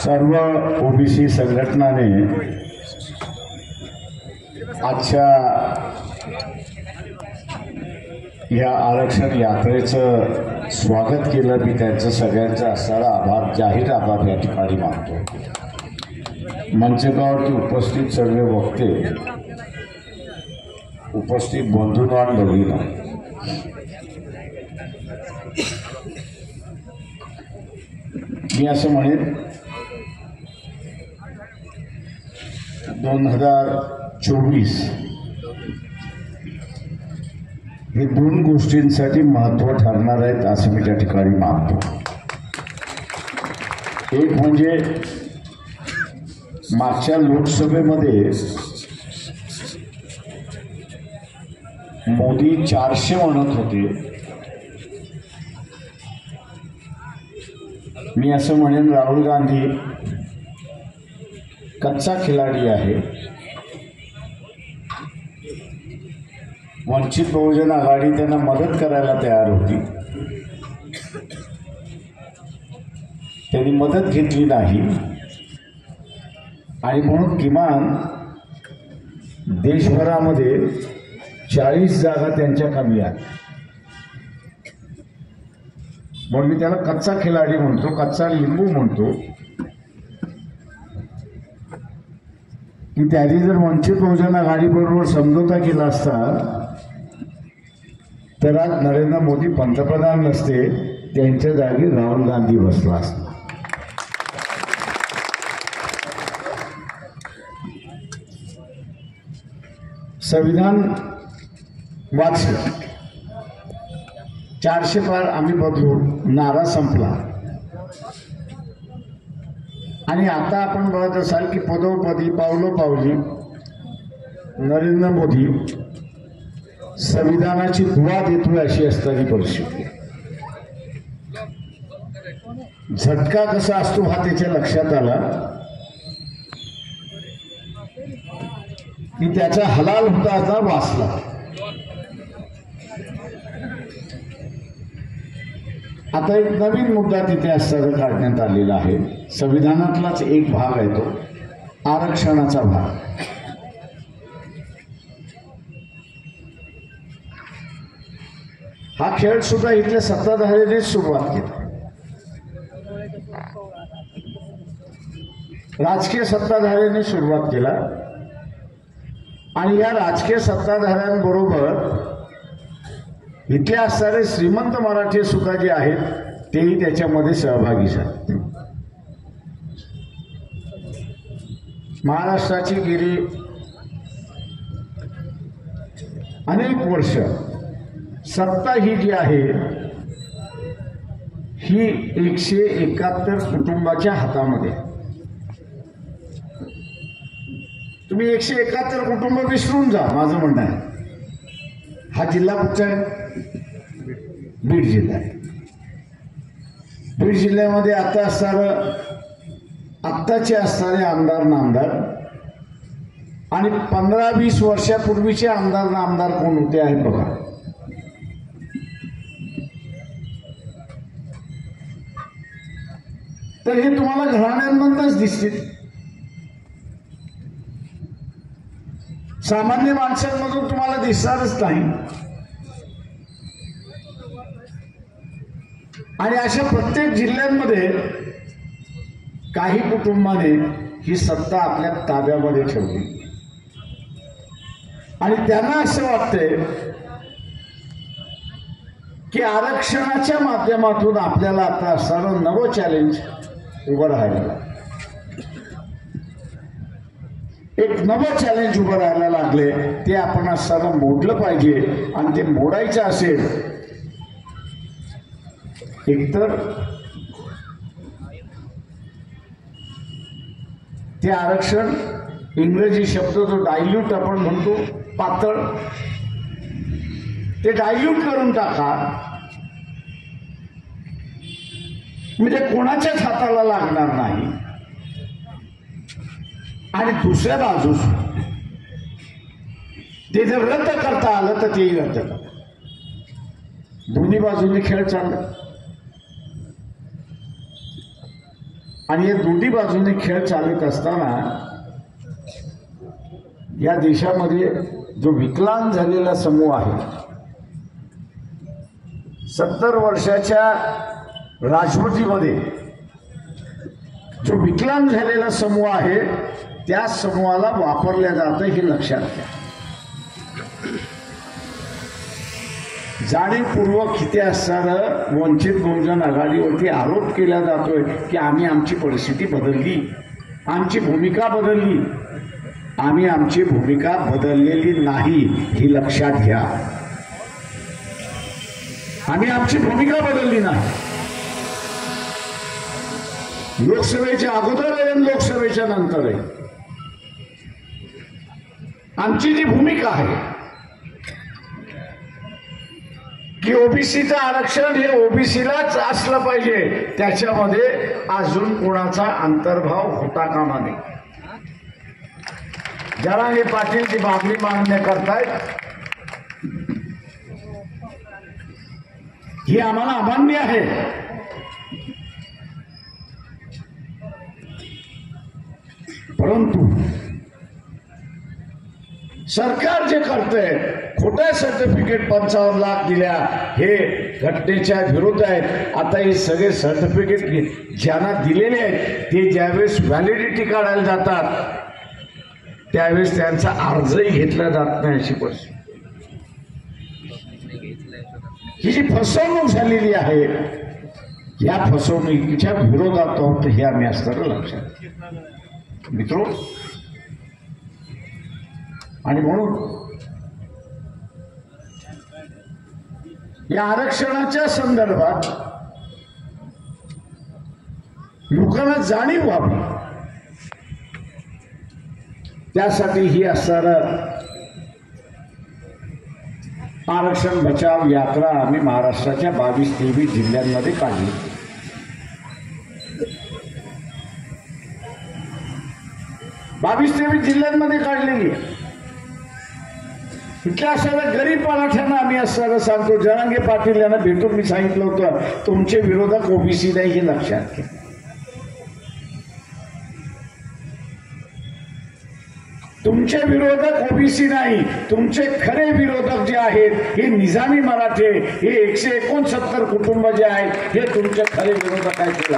सर्व ओबीसी संघटनाने आजच्या या आरक्षण यात्रेचं स्वागत केलं। मी त्यांचं सगळ्यांचा असणारा जाहीर आभार या ठिकाणी मानतो। मंचकावरती उपस्थित सर्व वक्ते, उपस्थित बंधूंनो आणि भगिनींनो, मी असं म्हणेन 2024 हे दोन गोष्टींसाठी महत्त्व ठरणार आहेत असं मी त्या ठिकाणी मानतो। एक म्हणजे मागच्या लोकसभेमध्ये मोदी 400 म्हणत होते। मी असं म्हणेन राहुल गांधी कच्चा खिलाडी आहे। वंचित बहुजन आघाडी त्यांना मदत करायला तयार होती, त्यांनी मदत घेतली नाही आणि म्हणून किमान देशभरामध्ये 40 जागा त्यांच्या कमी आहेत। म्हणून मी त्याला कच्चा खिलाडी म्हणतो, कच्चा लिंबू म्हणतो की त्यांनी जर वंचित बहुजन आघाडीबरोबर समझोता केला असता तर आज नरेंद्र मोदी पंतप्रधान नसते, त्यांच्या जागी राहुल गांधी बसला असता। संविधान वाचलं, 400 पार आम्ही बदलून नारा संपला आणि आता आपण बघत असाल की पदोपदी पावलोपावली नरेंद्र मोदी संविधानाची दुवा देतोय अशी असणारी परिस्थिती। झटका कसा असतो हा त्याच्या लक्षात आला की त्याचा हलाल होता आता वाचला। आता एक नवीन मुद्दा तिथे असताना काढण्यात आलेला आहे। संविधानातलाच एक भाग आहे तो आरक्षणाचा भाग। हा खेळ सुद्धा इथल्या सत्ताधाऱ्यांनी सुरुवात केला। राजकीय सत्ताधाऱ्यांनी सुरुवात केला आणि या राजकीय सत्ताधाऱ्यांबरोबर इथले असणारे श्रीमंत मराठी सुद्धा जे आहेत तेही त्याच्यामध्ये सहभागी झाले। महाराष्ट्राची गेली अनेक वर्ष सत्ता ही जी आहे ही 171 कुटुंबाच्या हातामध्ये। तुम्ही 171 कुटुंब विसरून जा, माझं म्हणणं आहे। हा जिल्हा कुठचा आहे? बीड जिल्हा आहे। बीड जिल्ह्यामध्ये आता आत्ताचे असणारे आमदार नामदार आणि 15-20 वर्षापूर्वीचे आमदार नामदार कोण होते आहे बघा। तर हे तुम्हाला घराण्यांमधूनच दिसतील, सामान्य माणसांमधून तुम्हाला दिसणारच नाही। आणि अशा प्रत्येक जिल्ह्यांमध्ये काही कुटुंबाने ही सत्ता आपल्या ताब्यामध्ये ठेवली आणि त्यांना असं वाटतंय की आरक्षणाच्या माध्यमातून आपल्याला आता असणारं नवं चॅलेंज उभं राहायला, एक नवं चॅलेंज उभं राहायला लागले, ते आपण असताना मोडलं पाहिजे। आणि ते मोडायचं असेल एकतर ते आरक्षण, इंग्रजी शब्द जो डायल्यूट आपण म्हणतो, पातळ, ते डायल्यूट करून टाका, म्हणजे कोणाच्याच हाताला लागणार नाही। आणि दुसऱ्या बाजूस ते जर रद्द करता आलं तर तेही रद्द करा। दोन्ही बाजूने खेळ चालला। आणि या दोन्ही बाजूने खेळ चालत असताना या देशामध्ये जो विकलांग झालेला समूह आहे, 70 वर्षाच्या राजवटीमध्ये जो विकलांग झालेला समूह आहे त्या समूहाला वापरल्या जातं हे लक्षात घ्या. जाणीवपूर्वक किती असणारं वंचित बहुजन आघाडीवरती आरोप केला जातोय की आम्ही आमची परिस्थिती बदलली, आमची भूमिका बदलली. आम्ही आमची भूमिका बदललेली नाही हे लक्षात घ्या. आम्ही आमची भूमिका बदलली नाही. लोकसभेच्या अगोदर आहे आणि लोकसभेच्या नंतर आहे. आमची जी भूमिका आहे की ओबीसीचं आरक्षण हे ओबीसीलाच असलं पाहिजे, त्याच्यामध्ये अजून कोणाचा अंतर्भाव होता कामा नये. जरांगे पाटील जी मागणी मान्य करतायत ही आम्हाला अमान्य आहे. परंतु सरकार जे करतंय, खोट्या सर्टिफिकेट 55 लाख दिल्या, हे घटनेच्या विरोध आहेत. आता हे सगळे सर्टिफिकेट ज्यांना दिलेले आहेत ते ज्यावेळेस व्हॅलिडिटी काढायला जातात त्यावेळेस त्यांचा अर्जही घेतला जात नाही अशी परिस्थिती. ही जी फसवणूक झालेली आहे या फसवणुकीच्या विरोधात आहोत हे आम्ही असताना लक्षात मित्रो. आणि म्हणून या आरक्षणाच्या संदर्भात लोकांना जाणीव व्हावी त्यासाठी ही असणारं आरक्षण बचाव यात्रा आम्ही महाराष्ट्राच्या 22-23 जिल्ह्यांमध्ये काढली. 22-23 जिल्ह्यांमध्ये काढलेली आहे. इथल्या सगळ्या गरीब मराठ्यांना आम्ही असं सांगतो, जरांगे पाटील यांना भेटून मी सांगितलं होतं तुमचे विरोधक ओबीसी नाही हे लक्षात घ्या. तुमचे विरोधक ओबीसी नाही, तुमचे खरे विरोधक जे आहेत हे निजामी मराठे, हे 169 कुटुंब जे आहेत हे तुमचे खरे विरोधक आहेत.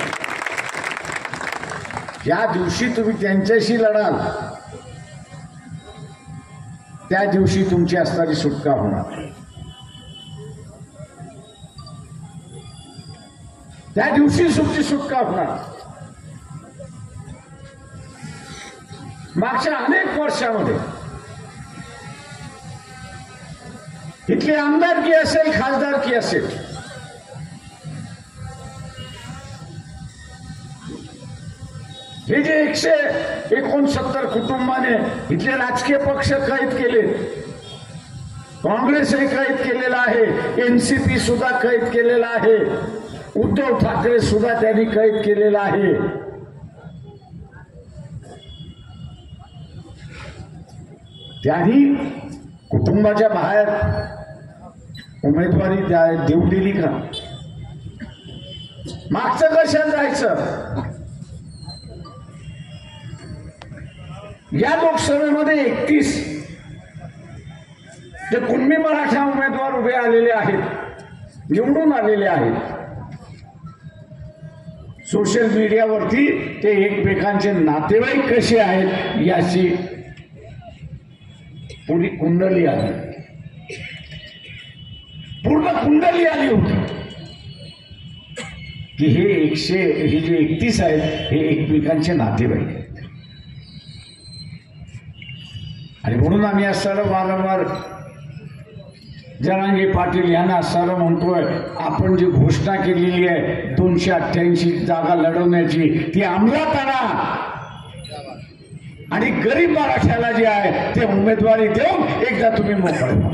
ज्या दिवशी तुम्ही त्यांच्याशी लढाल त्या दिवशी तुमची असणारी सुटका होणार. त्या दिवशी तुमची सुटका होणार. मागच्या अनेक वर्षामध्ये इथली आमदारकी असेल, खासदारकी असेल, हे जे 169 कुटुंबाने इथले राजकीय पक्ष कैद केले, काँग्रेसही कैद केलेला आहे, एनसीपी सुद्धा कैद केलेला आहे, उद्धव ठाकरे सुद्धा त्यांनी कैद केलेला आहे. त्यांनी कुटुंबाच्या बाहेर उमेदवारी देऊ दिली का? मागचं कशात जायचं? या लोकसभेमध्ये 31 जे कुणबी मराठा उमेदवार उभे आलेले आहेत, निवडून आलेले आहेत. सोशल मीडियावरती ते एकमेकांचे नातेवाईक कसे आहेत याची पुरी कुंडली आली, पूर्ण कुंडली आली होती की हे जे 31 आहेत हे एकमेकांचे नातेवाईक आहेत. आणि म्हणून आम्ही असताना वारंवार जरांगे पाटील यांना असताना म्हणतोय, आपण जी घोषणा केलेली आहे 288 जागा लढवण्याची ती अंमलात आणा आणि गरीब मराठ्याला जे आहे ते उमेदवारी देऊन एकदा तुम्ही मोकळे व्हा.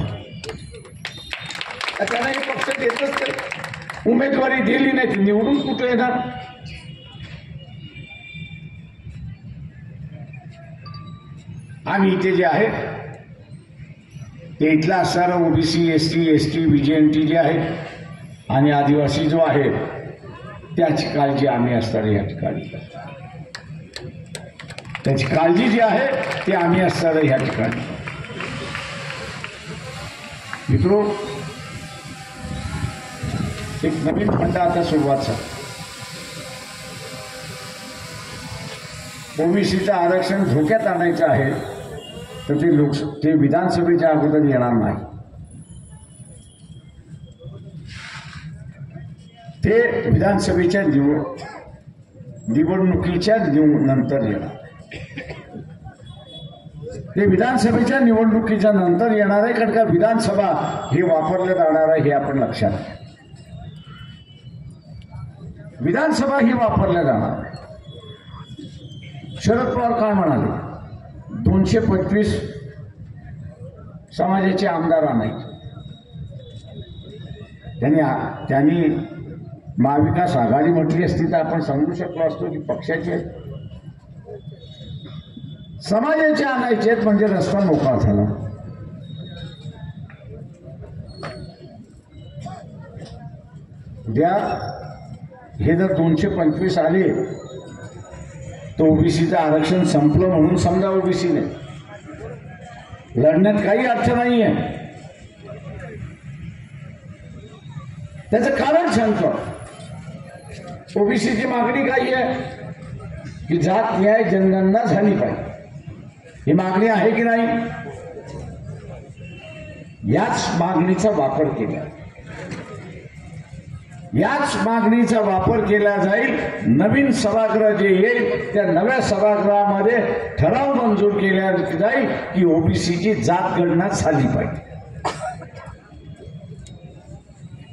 त्यांना हे पक्ष देतच ते, उमेदवारी दिली नाही ती निवडून कुठे येणार? आम्ही इथे जे आहे ते इथला असणारा ओबीसी, एसटी, बीजेएनटी जे आहे आणि आदिवासी जो आहे त्याची काळजी आम्ही असणारे ह्या ठिकाणी, त्याची काळजी जी आहे ती आम्ही असणारे ह्या ठिकाणी. मित्रो, एक नवीन खंड आता सुरुवात झाला. ओबीसीचं आरक्षण धोक्यात आणायचं आहे तर ते विधानसभेच्या अगोदर येणार नाही. ते विधानसभेच्या निवडणुकीच्या नंतर येणार. ते विधानसभेच्या निवडणुकीच्या नंतर येणार आहे, कारण का विधानसभा हे वापरलं जाणार आहे हे आपण लक्षात घ्या. विधानसभा ही वापरल्या जाणार. शरद पवार काय म्हणाले, 225 समाजाचे आमदार आणायचे. त्यांनी महाविकास आघाडी म्हटली असती तर आपण समजू शकलो असतो की पक्षाचे समाजाचे आणायचे म्हणजे रस्ता मोकळा झाला. उद्या हे जर 225 आले तर ओबीसीचं आरक्षण संपलं म्हणून समजा ओबीसीने लढण्यात काही अर्थ नाहीये. त्याचं कारण सांगतो. ओबीसीची मागणी काय आहे की जात न्याय जनगणना झाली पाहिजे. ही मागणी आहे की नाही? याच मागणीचा वापर केला, याच मागणीचा वापर केला जाईल. नवीन सभागृह जे येईल त्या नव्या सभागृहामध्ये ठराव मंजूर केला जाईल की ओबीसीची जात गणना झाली पाहिजे.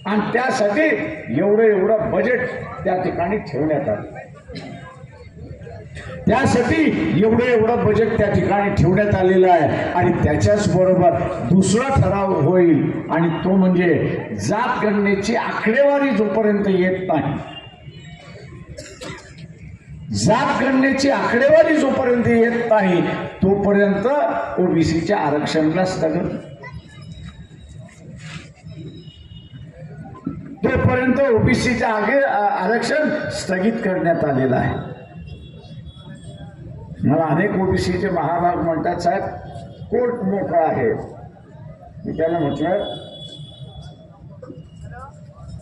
आणि त्यासाठी एवढं बजेट त्या ठिकाणी ठेवण्यात आलं. त्यासाठी एवढं बजेट त्या ठिकाणी ठेवण्यात आलेलं आहे. आणि त्याच्याच बरोबर दुसरा ठराव होईल आणि तो म्हणजे जात गणनेची आकडेवारी जोपर्यंत येत नाही, जात गणनेची आकडेवारी जोपर्यंत येत नाही तोपर्यंत ओबीसीच्या आरक्षणाला स्थगित, तोपर्यंत ओबीसीच्या आरक्षण स्थगित करण्यात आलेलं आहे. मला अनेक ओबीसीचे महाभाग म्हणतात, साहेब कोर्ट मोकळा आहे. मी त्याला म्हटलं,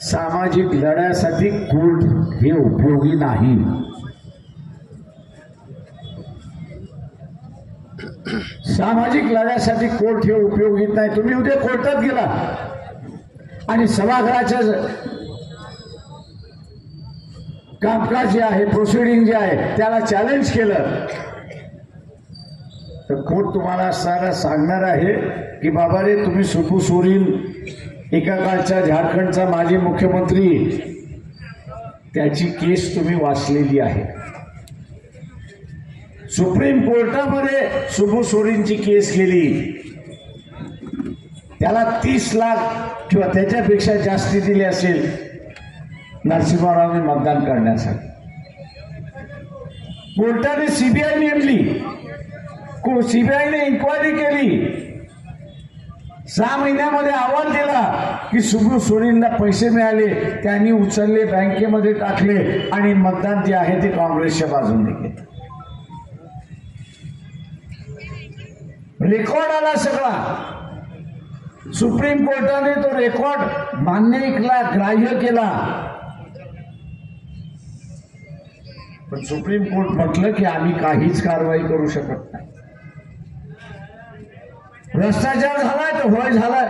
सामाजिक लढ्यासाठी कोर्ट हे उपयोगी नाही. सामाजिक लढ्यासाठी कोर्ट हे उपयोगी नाही. तुम्ही उद्या कोर्टात गेला आणि सभागृहाच्या कामकाज जे आहे, प्रोसिडिंग जे आहे त्याला चॅलेंज केलं तर कोर्ट तुम्हाला सारा सांगणार आहे की बाबा रे, तुम्ही सुपू सोरेन, एका काळचा झारखंडचा माजी मुख्यमंत्री, त्याची केस तुम्ही वाचलेली आहे. सुप्रीम कोर्टामध्ये सुपू सोरेनची केस गेली. त्याला 30 लाख किंवा त्याच्यापेक्षा जास्ती दिले असेल नरसिंहरावने मतदान करण्यासाठी. कोर्टाने सीबीआय नेमली, सीबीआयने इन्क्वायरी केली. 6 महिन्यामध्ये अहवाल दिला की सुब्रू सोरेनला पैसे मिळाले, त्यांनी उचलले, बँकेमध्ये टाकले आणि मतदान जे आहे ते काँग्रेसच्या बाजूने केले. रेकॉर्ड आला सगळा. सुप्रीम कोर्टाने तो रेकॉर्ड मान्य केला, ग्राह्य केला. पण सुप्रीम कोर्ट म्हटलं की आम्ही काहीच कारवाई करू शकत नाही. भ्रष्टाचार झालाय तर होय झालाय,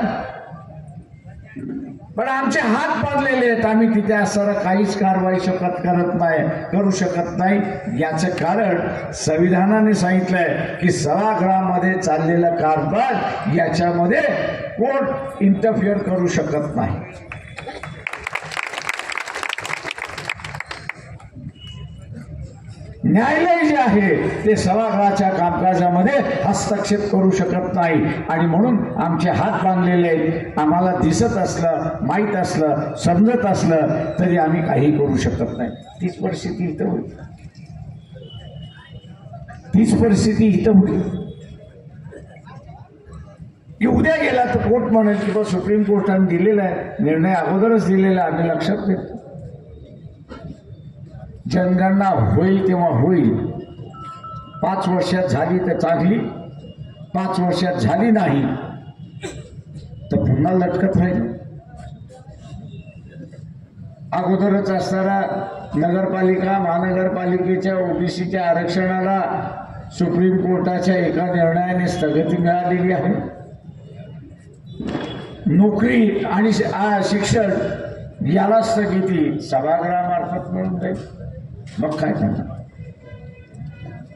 पण आमचे हात बांधलेले आहेत. आम्ही तिथे असणारा काहीच कारवाई करू शकत नाही. याचं कारण संविधानाने सांगितलंय की सभागृहामध्ये चाललेला कारभार याच्यामध्ये कोर्ट इंटरफिअर करू शकत नाही. न्यायालय जे आहे ते सभागृहाच्या कामकाजामध्ये हस्तक्षेप करू शकत नाही. आणि म्हणून आमचे हात बांधलेले आहेत. आम्हाला दिसत असलं, माहीत असलं, समजत असलं तरी आम्ही काही करू शकत नाही. तीच परिस्थिती इथं होईल, तीच परिस्थिती इथं होईल की उद्या गेला तर कोर्ट म्हणेल की सुप्रीम कोर्टाने दिलेला आहे निर्णय, अगोदरच दिलेला, आम्ही लक्षात घेतो. जनगणना होईल तेव्हा होईल. 5 वर्षात झाली तर चांगली, 5 वर्षात झाली नाही तर पुन्हा लटकत राहील. अगोदरच असणारा नगरपालिका महानगरपालिकेच्या ओबीसीच्या आरक्षणाला सुप्रीम कोर्टाच्या एका निर्णयाने स्थगिती मिळालेली आहे. नोकरी आणि शिक्षण याला स्थगिती सभागृहामार्फत मिळून जाईल. मग काय करणार?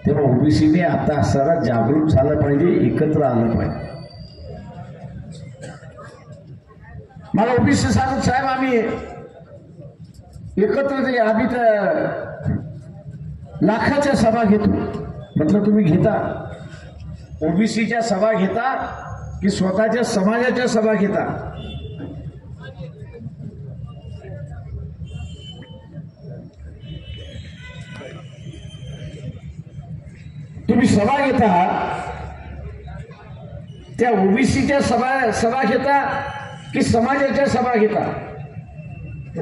तेव्हा ओबीसीने आता असताना जागरूक झालं पाहिजे, एकत्र आलं पाहिजे. मला ओबीसी सांगत साहेब आम्ही एकत्र आम्ही तर लाखाच्या सभा घेतो. म्हटलं तुम्ही घेता ओबीसीच्या सभा घेता की स्वतःच्या समाजाच्या सभा घेता? तुम्ही सभा घेता त्या ओबीसीच्या सभा घेता की समाजाच्या सभा घेता?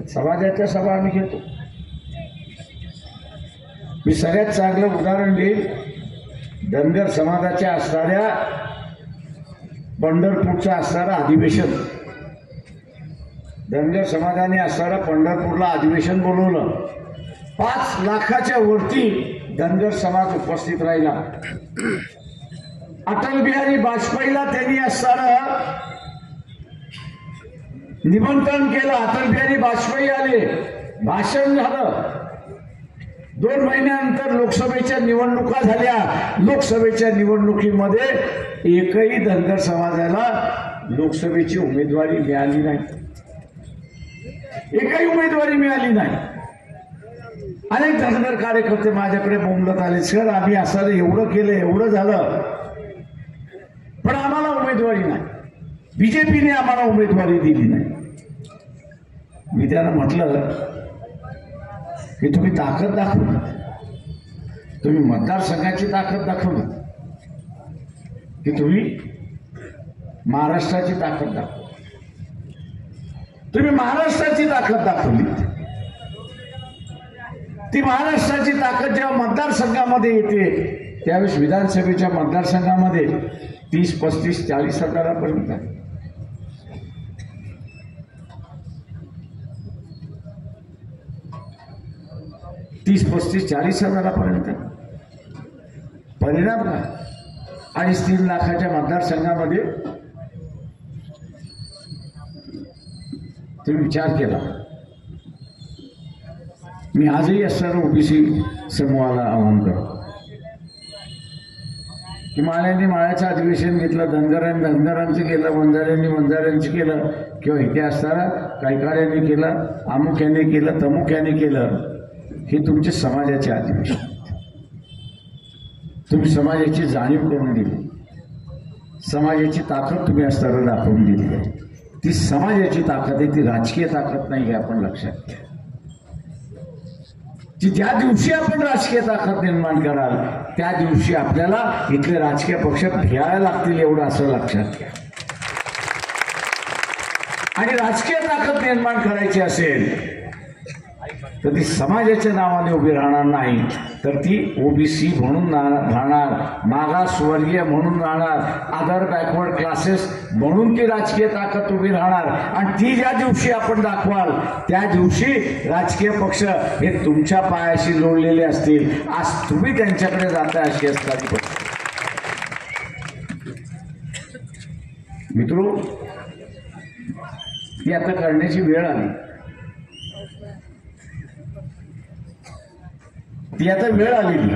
समाजाच्या सभा आम्ही घेतो. मी सगळ्यात चांगलं उदाहरण देईल. धनगर समाजाच्या असणाऱ्या पंढरपूरचं असणारं अधिवेशन, धनगर समाजाने असणारं पंढरपूरला अधिवेशन बोलवलं. 5 लाखाच्या वरती धनगर समाज उपस्थित राहिला. अटल बिहारी वाजपेयीला त्यांनी असणारं निमंत्रण केलं. अटल बिहारी वाजपेयी आले, भाषण झालं. 2 महिन्यानंतर लोकसभेच्या निवडणुका झाल्या. लोकसभेच्या निवडणुकीमध्ये एकही धनगर समाजाला लोकसभेची उमेदवारी मिळाली नाही. एकही उमेदवारी मिळाली नाही. अनेक धनगर कार्यकर्ते माझ्याकडे बोंबलत आले, सर आम्ही असं एवढं केलं, एवढं झालं, पण आम्हाला उमेदवारी नाही. बीजेपीने आम्हाला उमेदवारी दिली नाही. मी त्यांना म्हटलं की तुम्ही ताकद दाखवली, तुम्ही मतदारसंघाची ताकद दाखवली की तुम्ही महाराष्ट्राची ताकद दाखवली. तुम्ही महाराष्ट्राची ताकद दाखवली. ती महाराष्ट्राची ताकद जेव्हा मतदारसंघामध्ये येते त्यावेळेस विधानसभेच्या मतदारसंघामध्ये 30, 35, 40 हजारापर्यंत आहे. तीस 35, 40 हजारापर्यंत परिणाम काय? 2.5-3 लाखाच्या मतदारसंघामध्ये तुम्ही विचार केला. मी आजही असणारं ओबीसी समूहाला आवाहन करतो की माळ्यांनी माळ्याचं अधिवेशन घेतलं, धनगरांचं केलं, वंजाऱ्यांनी केलं, किंवा इथे असणारा कायकाड्यांनी केलं, अमुक्याने केलं, तमुक्याने केलं. हे तुमचे समाजाचे अधिवेशन. तुम्ही समाजाची जाणीव करून दिली, समाजाची ताकद तुम्ही असताना दाखवून दिली आहे. ती समाजाची ताकद आहे, ती राजकीय ताकद नाही, हे आपण लक्षात घ्या. की ज्या दिवशी आपण राजकीय ताकद निर्माण कराल त्या दिवशी आपल्याला इथले राजकीय पक्ष घ्यायला लागतील, एवढं असं लक्षात घ्या. आणि राजकीय ताकद निर्माण करायची असेल तर ती समाजाच्या नावाने उभी राहणार नाही, तर ती ओबीसी म्हणून राहणार, मागासवर्गीय म्हणून राहणार, अदर बॅकवर्ड क्लासेस म्हणून ती राजकीय ताकद उभी राहणार. आणि ती ज्या दिवशी आपण दाखवाल त्या दिवशी राजकीय पक्ष हे तुमच्या पायाशी जोडलेले असतील. आज तुम्ही त्यांच्याकडे जाता अशी असतात. मित्रो, ती आता करण्याची वेळ आली. ती आता वेळ आलेली.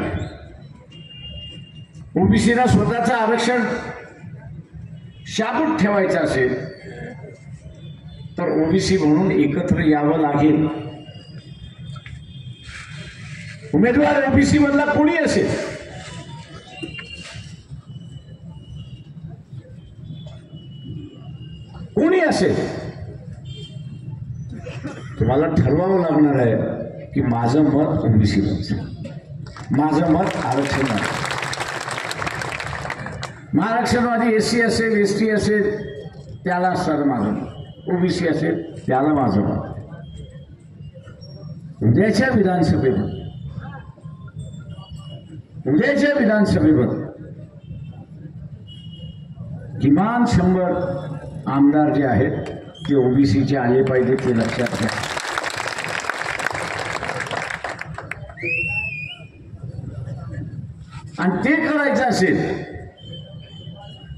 ओबीसीला स्वतःचं आरक्षण शाबूत ठेवायचं असेल तर ओबीसी म्हणून एकत्र यावं लागेल. उमेदवार ओबीसी मधला कोणी असेल, कोणी असेल, तुम्हाला ठरवावं लागणार आहे की माझं मत ओबीसीला, माझं मत आरक्षण. महाराष्ट्रवादी एससी असेल, एसटी असेल त्याला असणार माझं मत, ओबीसी असेल त्याला माझं मत. उद्याच्या विधानसभेत उद्याच्या विधानसभेवर किमान 100 आमदार जे आहेत ते ओबीसीचे आले पाहिजे, ते लक्षात घ्या. आणि ते करायचं असेल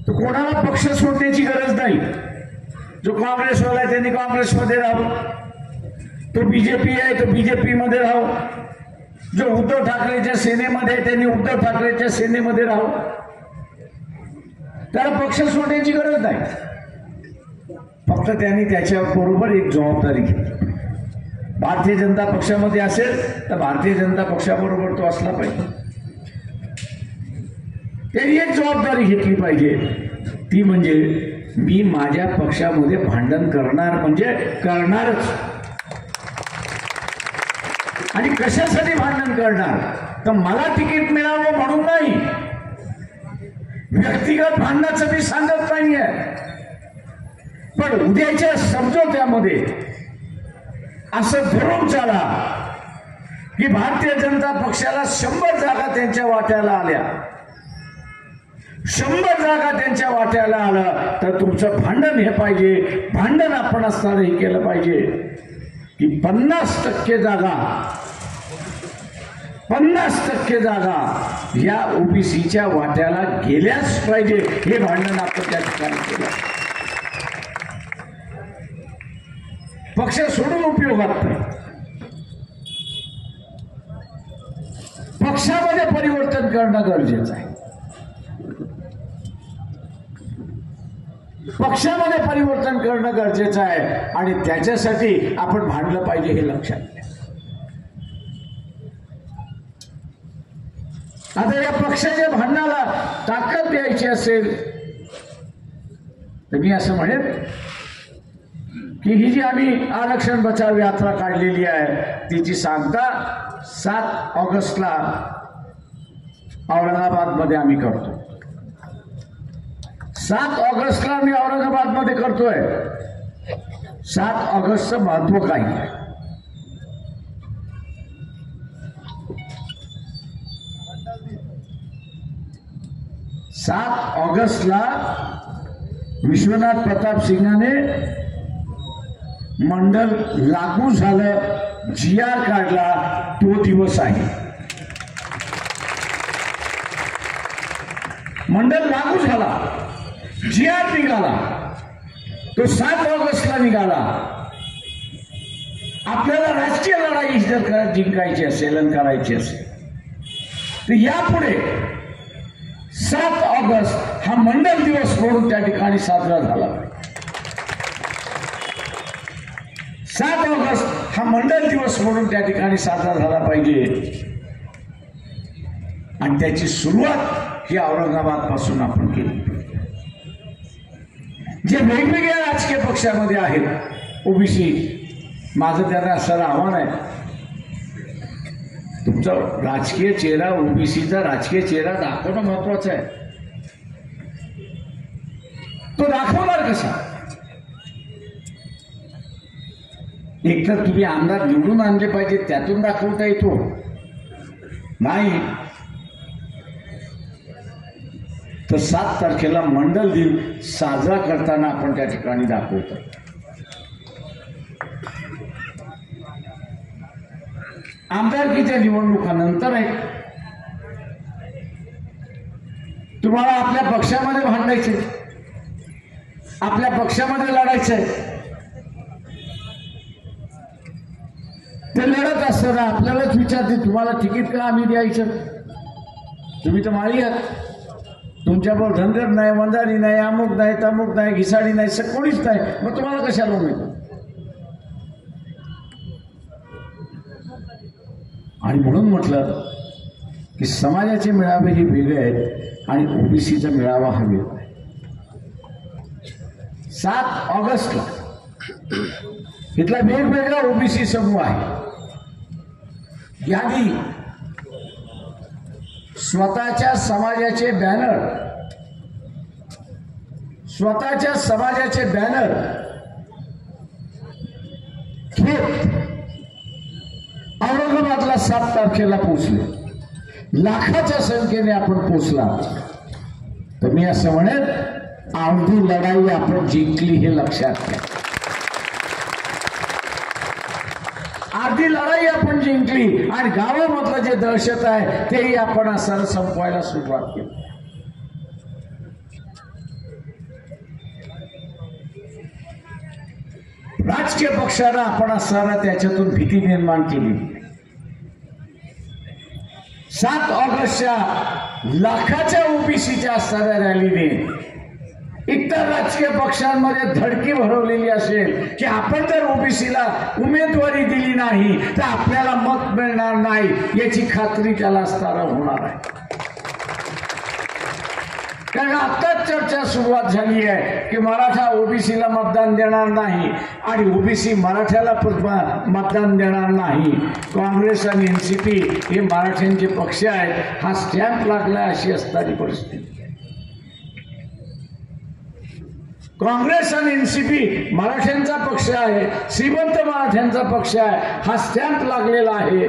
तर कोणाला पक्ष सोडण्याची गरज नाही. जो काँग्रेसवाला आहे त्यांनी काँग्रेसमध्ये राहावं, तो बीजेपी आहे तो बीजेपी मध्ये राहावं, जो उद्धव ठाकरेच्या सेनेमध्ये आहे त्यांनी उद्धव ठाकरेच्या सेनेमध्ये राहावं. त्याला पक्ष सोडण्याची गरज नाही. फक्त त्यांनी त्याच्याबरोबर एक जबाबदारी घेतली. भारतीय जनता पक्षामध्ये असेल तर भारतीय जनता पक्षाबरोबर तो असला पाहिजे. त्यांनी एक जबाबदारी घेतली पाहिजे, ती म्हणजे मी माझ्या पक्षामध्ये भांडण करणार म्हणजे करणारच. आणि कशासाठी भांडण करणार तर मला तिकीट मिळावं म्हणून नाही. व्यक्तिगत भांडणाचं मी सांगत नाहीये, पण उद्याच्या समझोत्यामध्ये असं धरून चाला की भारतीय जनता पक्षाला 100 जागा त्यांच्या वाट्याला आल्या, 100 जागा त्यांच्या वाट्याला आलं तर तुमचं भांडण हे पाहिजे. भांडण आपण असताना हे केलं पाहिजे की 50% जागा या ओबीसीच्या वाट्याला गेल्याच पाहिजे. हे भांडण आपण त्या ठिकाणी केलं. पक्ष सोडून उपयोगात नाही. पक्षामध्ये परिवर्तन करणं गरजेचं आहे. पक्षामध्ये परिवर्तन करणं गरजेचं आहे आणि त्याच्यासाठी आपण भांडलं पाहिजे, हे लक्षात घ्या. आता या पक्षाच्या भांडणाला ताकद द्यायची असेल तर मी असं म्हणेन की ही जी आम्ही आरक्षण बचाव यात्रा काढलेली आहे तिची सांगता 7 ऑगस्टला औरंगाबादमध्ये आम्ही करतो. 7 ऑगस्टला मी औरंगाबादमध्ये करतोय. 7 ऑगस्टचं महत्व काय आहे? 7 ऑगस्टला विश्वनाथ प्रताप सिंगाने मंडल लागू झालं, GR काढला, तो दिवस आहे. मंडल लागू झाला, GR निघाला, तो 7 ऑगस्टला निघाला. आपल्याला राजकीय लढाई जर जिंकायची असेल आणि करायची असेल तर यापुढे 7 ऑगस्ट हा मंडल दिवस म्हणून त्या ठिकाणी साजरा झाला. 7 ऑगस्ट हा मंडल दिवस म्हणून त्या ठिकाणी साजरा झाला पाहिजे. आणि त्याची सुरुवात ही औरंगाबाद पासून आपण केली. जे वेगवेगळ्या राजकीय पक्षामध्ये आहेत ओबीसी, माझं त्यांना असं आव्हान आहे, तुमचा राजकीय चेहरा, ओबीसीचा राजकीय चेहरा दाखवणं महत्वाचं आहे. तो दाखवणार कसा? एकतर तुम्ही आमदार निवडून आणले पाहिजे, त्यातून दाखवता येतो नाही तर 7 तारखेला मंडल दिन साजरा करताना आपण त्या ठिकाणी दाखवतो. आमदारकीच्या निवडणुकानंतर आहे. तुम्हाला आपल्या पक्षामध्ये भांडायचे, आपल्या पक्षामध्ये लढायचंय. ते लढत असताना आपल्यालाच विचारते तुम्हाला तिकीट का आम्ही द्यायचं? तुम्ही तर माळी आहात, तुमच्याबरोबर धनगर नाही, वंजारी नाही, अमुक नाही, तमुक नाही, घिसाडी नाही, कोणीच नाही, मग तुम्हाला कशाला मिळतं? आणि म्हणून म्हटलं की समाजाचे मेळावे हे वेगळे आहेत आणि ओबीसीचा मेळावा हा वेगळा आहे. 7 ऑगस्टला इथला वेगवेगळा ओबीसी समूह आहे. यादी स्वतःच्या समाजाचे बॅनर घेत औरंगाबादला 7 तारखेला पोहोचले. लाखाच्या संख्येने आपण पोचला तर मी असं म्हणेन अर्धी लढाई आपण जिंकली हे लक्षात घ्या. अर्धी लढाई आपण जिंकली आणि गावामधलं जे दहशत आहे तेही आपण असं संपवायला सुरुवात केली. राजकीय पक्षाला आपण असताना त्याच्यातून भीती निर्माण केली. 7 ऑगस्टच्या लाखाच्या ओबीसीच्या असणाऱ्या रॅलीने इतर राजकीय पक्षांमध्ये धडकी भरवलेली असेल की आपण जर ओबीसीला उमेदवारी दिली नाही तर आपल्याला मत मिळणार नाही याची खात्री त्याला असताना होणार आहे. कारण आताच चर्चा सुरुवात झाली आहे की मराठा ओबीसीला मतदान देणार नाही आणि ओबीसी मराठ्याला मतदान देणार नाही. काँग्रेस आणि एनसीपी हे मराठ्यांचे पक्ष आहेत हा स्टॅम्प लागला अशी असणारी परिस्थिती. काँग्रेस आणि एनसीपी मराठ्यांचा पक्ष आहे, श्रीमंत मराठ्यांचा पक्ष आहे हा स्टॅम्प लागलेला आहे.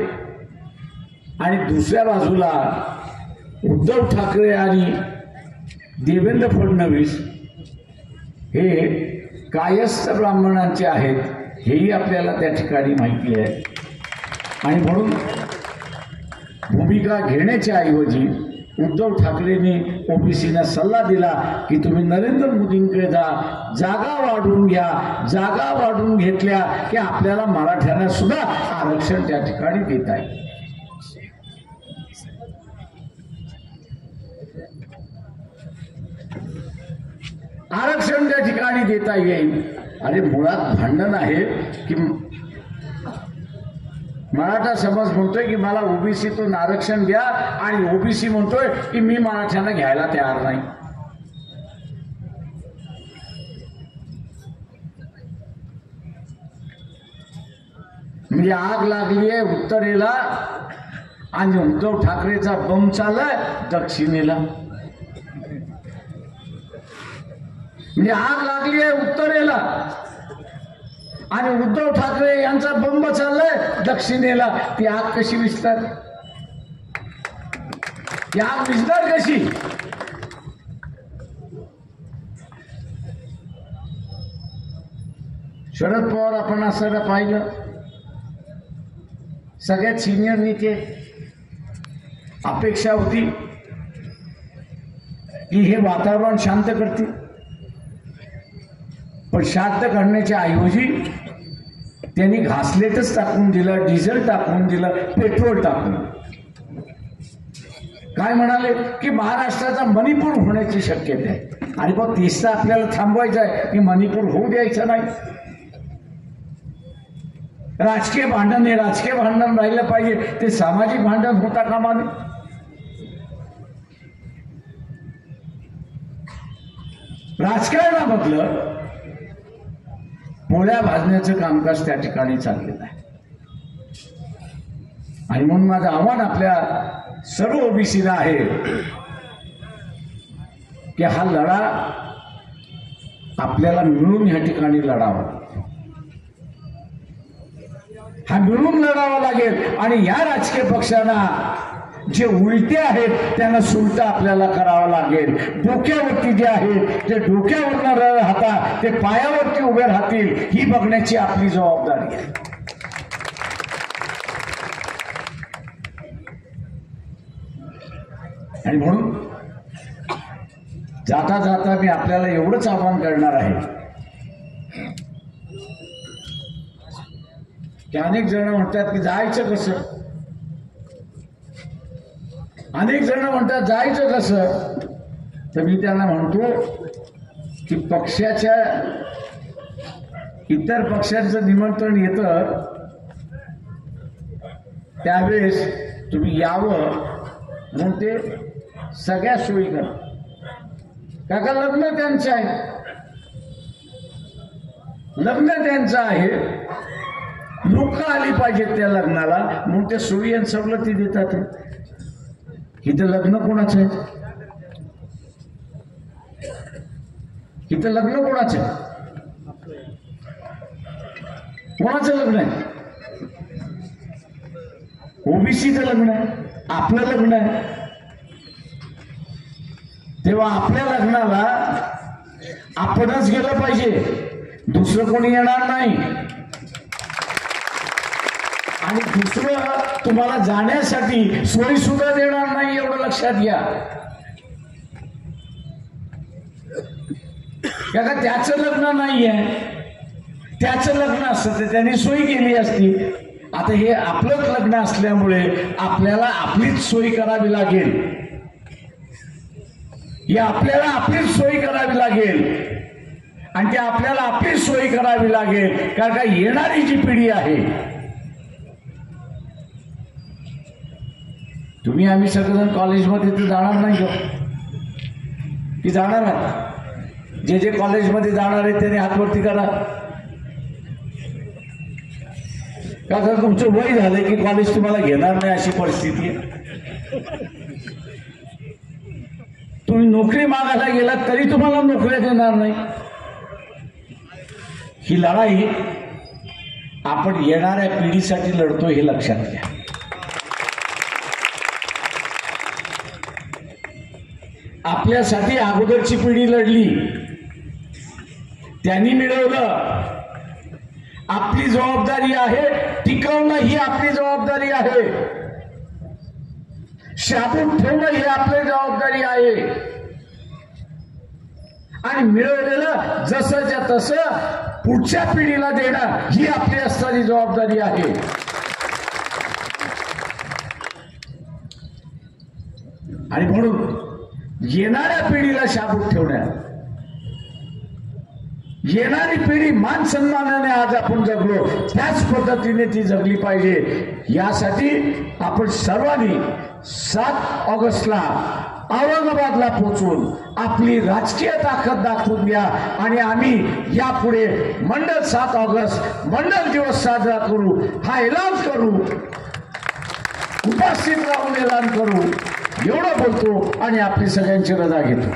आणि दुसऱ्या बाजूला उद्धव ठाकरे आणि देवेंद्र फडणवीस हे कायस्थ ब्राह्मणांचे आहेत हेही आपल्याला त्या ठिकाणी माहिती आहे. आणि म्हणून भूमिका घेण्याच्या ऐवजी उद्धव ठाकरेंनी ओबीसीना सल्ला दिला की तुम्ही नरेंद्र मोदींकडे जा, जागा वाढवून घ्या. जागा वाढवून घेतल्या की आपल्याला मराठ्यांना सुद्धा आरक्षण त्या ठिकाणी देता येईल. आरक्षण त्या ठिकाणी देता येईल. आणि मुळात भांडण आहे की मराठा समाज म्हणतोय की मला ओबीसीतून आरक्षण द्या आणि ओबीसी म्हणतोय की मी मराठ्यांना घ्यायला तयार नाही. म्हणजे आग लागली आहे उत्तरेला आणि उद्धव ठाकरेचा बम चाललाय दक्षिणेला. म्हणजे आग लागली आहे उत्तरेला आणि उद्धव ठाकरे यांचा बंब चाललाय दक्षिणेला. ती आग कशी विझणार? ती आग विझणार कशी? शरद पवार आपण असं पाहिलं सगळ्यात सिनियर नेते. अपेक्षा होती की हे वातावरण शांत करतील पण शांत करण्याच्या ऐवजी त्यांनी घासलेटच टाकून दिलं, डिझेल टाकून दिलं, पेट्रोल टाकून. काय म्हणाले की महाराष्ट्राचा मणिपूर होण्याची शक्यता आहे. आणि मग तिसरा आपल्याला थांबवायचं आहे की मणिपूर होऊ द्यायचं नाही. राजकीय भांडण हे राजकीय भांडण राहिलं पाहिजे, ते सामाजिक भांडण होता कामा नये. राजकारणामधलं पोळ्या भाजण्याचं कामकाज त्या ठिकाणी चाललेलं आहे. आणि म्हणून माझं आव्हान आपल्या सर्व ओबीसीला आहे की हा लढा आपल्याला मिळून या ठिकाणी लढावा. हा मिळून लढावा लागेल. आणि या राजकीय पक्षांना जे उलटे आहेत त्यांना सुलट आपल्याला करावं लागेल. डोक्यावरती जे आहेत ते डोक्यावर न राहता ते पायावरती उभे राहतील ही बघण्याची आपली जबाबदारी आहे. आणि म्हणून जाता जाता मी आपल्याला एवढंच आवाहन करणार आहे की अनेक जण म्हणतात की जायचं कसं, अनेक जण म्हणतात जायचं कसं, तर मी त्यांना म्हणतो की पक्षाच्या इतर पक्षांचं निमंत्रण येतं त्यावेळेस तुम्ही यावं म्हणून ते सगळ्या सोयी करा. काका लग्न त्यांचं आहे, लग्न त्यांचं आहे, लोक आली पाहिजेत त्या लग्नाला म्हणून ते सोयी आणि सवलती देतात. इथं लग्न कोणाचं आहे? इथं लग्न कोणाचं आहे? कोणाचं लग्न आहे? ओबीसीचं लग्न आहे. आपलं लग्न आहे, तेव्हा आपल्या लग्नाला आपणच गेलं पाहिजे, दुसरं कोणी येणार नाही. आणि दुसरं तुम्हाला जाण्यासाठी सोयी सुद्धा देणार नाही, एवढं लक्षात घ्या. का त्याचं लग्न नाहीये, त्याचं लग्न असतं तर त्यांनी सोय केली असती. आता हे आपलंच लग्न असल्यामुळे आपल्याला आपलीच सोय करावी लागेल, ही आपल्याला आपलीच सोय करावी लागेल. आणि ती आपल्याला आपलीच सोय करावी लागेल, कारण का येणारी जी पिढी आहे, तुम्ही आम्ही सगळेजण कॉलेजमध्ये तर जाणार नाही की जाणार आहात? जे जे कॉलेजमध्ये जाणार आहे त्याने हातवरती करा. का तुमचं वय झालंय की कॉलेज तुम्हाला घेणार नाही अशी परिस्थिती आहे. तुम्ही नोकरी मागायला गेलात तरी तुम्हाला नोकऱ्या देणार नाही. ही लढाई आपण येणाऱ्या पिढीसाठी लढतो हे लक्षात घ्या. आपल्यासाठी अगोदरची पिढी लढली, त्यांनी मिळवलं. आपली जबाबदारी आहे टिकवणं, ही आपली जबाबदारी आहे. शाबूत ठेवणं ही आपली जबाबदारी आहे. आणि मिळवलेलं जसंच्या तसं पुढच्या पिढीला देणं ही आपली असणारी जबाबदारी आहे. आणि म्हणून येणाऱ्या पिढीला शाबूत ठेवण्यात, येणारी पिढी मान सन्मानाने आज आपण जगलो त्याच पद्धतीने ती जगली पाहिजे. यासाठी आपण सर्वांनी 7 ऑगस्टला औरंगाबादला पोहोचून आपली राजकीय ताकद दाखवून द्या. आणि आम्ही यापुढे मंडल 7 ऑगस्ट मंडल दिवस साजरा करू, हा ऐलान करू, उपस्थित राहून ऐलान करू. एवढं बोलतो आणि आपली सगळ्यांची रजा घेतो.